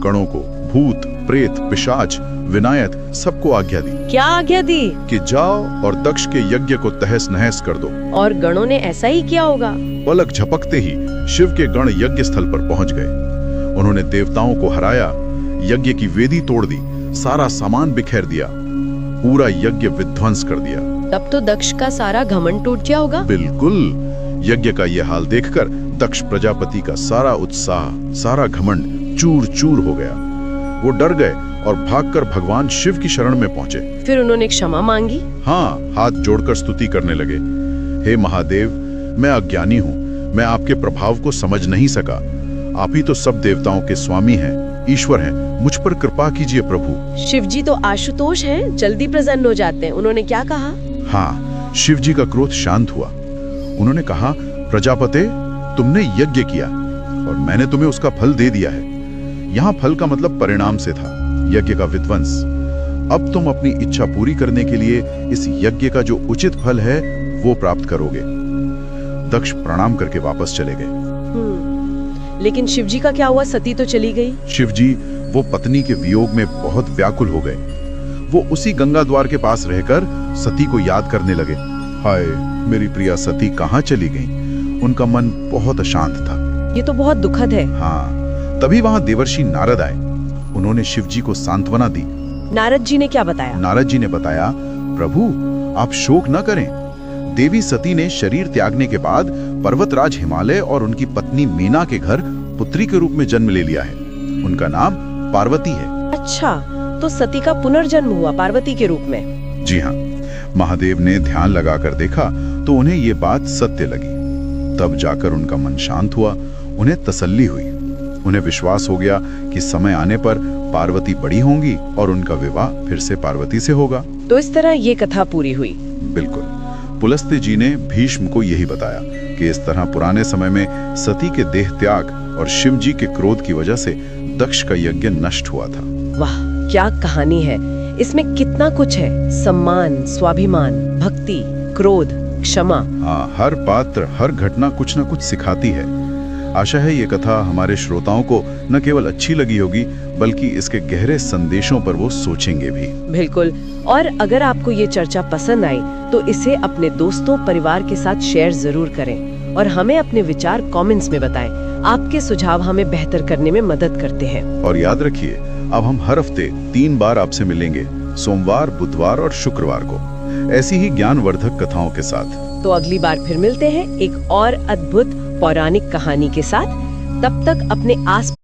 गणों को, भूत, प्रेत, पिशाच, विनायक सबको आज्ञा दी। क्या आज्ञा दी? कि जाओ और दक्ष के यज्ञ को तहस नहस कर दो। और गणों ने ऐसा ही किया होगा। पलक झपकते ही शिव के गण यज्ञ स्थल पर पहुंच गए। उन्होंने देवताओं को हराया, यज्ञ की वेदी तोड़ दी, सारा सामान बिखेर दिया, पूरा यज्ञ विध्वंस कर दिया। तब तो दक्ष का सारा घमंड टूट गया होगा। बिल्कुल। यज्ञ का यह हाल देखकर दक्ष प्रजापति का सारा उत्साह, सारा घमंड चूर चूर हो गया। वो डर गए और भागकर भगवान शिव की शरण में पहुंचे। फिर उन्होंने क्षमा मांगी। हाँ, हाथ जोड़कर स्तुति करने लगे। हे महादेव, मैं अज्ञानी हूँ, मैं आपके प्रभाव को समझ नहीं सका। आप ही तो सब देवताओं के स्वामी हैं, ईश्वर हैं, मुझ पर कृपा कीजिए प्रभु। शिव जी तो आशुतोष हैं, जल्दी प्रसन्न हो जाते हैं। उन्होंने क्या कहा? हाँ, शिव जी का क्रोध शांत हुआ। उन्होंने कहा, प्रजापते, तुमने यज्ञ किया और मैंने तुम्हें उसका फल दे दिया है। यहाँ फल का मतलब परिणाम से था, यज्ञ का विध्वंस। अब तुम अपनी इच्छा पूरी करने के लिए इस यज्ञ का जो उचित फल है वो प्राप्त करोगे। दक्ष प्रणाम करके वापस चले गए। लेकिन शिवजी का क्या हुआ? सती तो चली गई। शिवजी वो पत्नी के वियोग में बहुत व्याकुल हो गए। वो उसी गंगा द्वार के पास रहकर सती को याद करने लगे। हाय, मेरी प्रिया सती कहाँ चली गई? उनका मन बहुत अशांत था। ये तो बहुत दुखद है। हाँ, तभी वहां देवर्षि नारद आए। उन्होंने शिवजी को सांत्वना दी। नारद जी ने क्या बताया? नारद जी ने बताया, प्रभु आप शोक न करें। देवी सती ने शरीर त्यागने के बाद पर्वतराज हिमालय और उनकी पत्नी मीना के घर पुत्री के रूप में जन्म ले लिया है। उनका नाम पार्वती है। अच्छा, तो सती का पुनर्जन्म हुआ पार्वती के रूप में? जी हाँ। महादेव ने ध्यान लगाकर देखा तो उन्हें ये बात सत्य लगी। तब जाकर उनका मन शांत हुआ, उन्हें तसल्ली हुई। उन्हें विश्वास हो गया कि समय आने पर पार्वती बड़ी होंगी और उनका विवाह फिर से पार्वती से होगा। तो इस तरह ये कथा पूरी हुई। बिल्कुल। पुलस्त्य जी ने भीष्म को यही बताया कि इस तरह पुराने समय में सती के देह त्याग और शिव जी के क्रोध की वजह से दक्ष का यज्ञ नष्ट हुआ था। वाह, क्या कहानी है! इसमें कितना कुछ है। सम्मान, स्वाभिमान, भक्ति, क्रोध, क्षमा। हाँ, हर पात्र, हर घटना कुछ न कुछ सिखाती है। आशा है ये कथा हमारे श्रोताओं को न केवल अच्छी लगी होगी बल्कि इसके गहरे संदेशों पर वो सोचेंगे भी। बिल्कुल। और अगर आपको ये चर्चा पसंद आई तो इसे अपने दोस्तों, परिवार के साथ शेयर जरूर करें और हमें अपने विचार कमेंट्स में बताएं। आपके सुझाव हमें बेहतर करने में मदद करते हैं। और याद रखिए, अब हम हर हफ्ते 3 बार आपसे मिलेंगे, सोमवार, बुधवार और शुक्रवार को, ऐसी ही ज्ञानवर्धक कथाओं के साथ। तो अगली बार फिर मिलते हैं एक और अद्भुत पौराणिक कहानी के साथ। तब तक अपने आस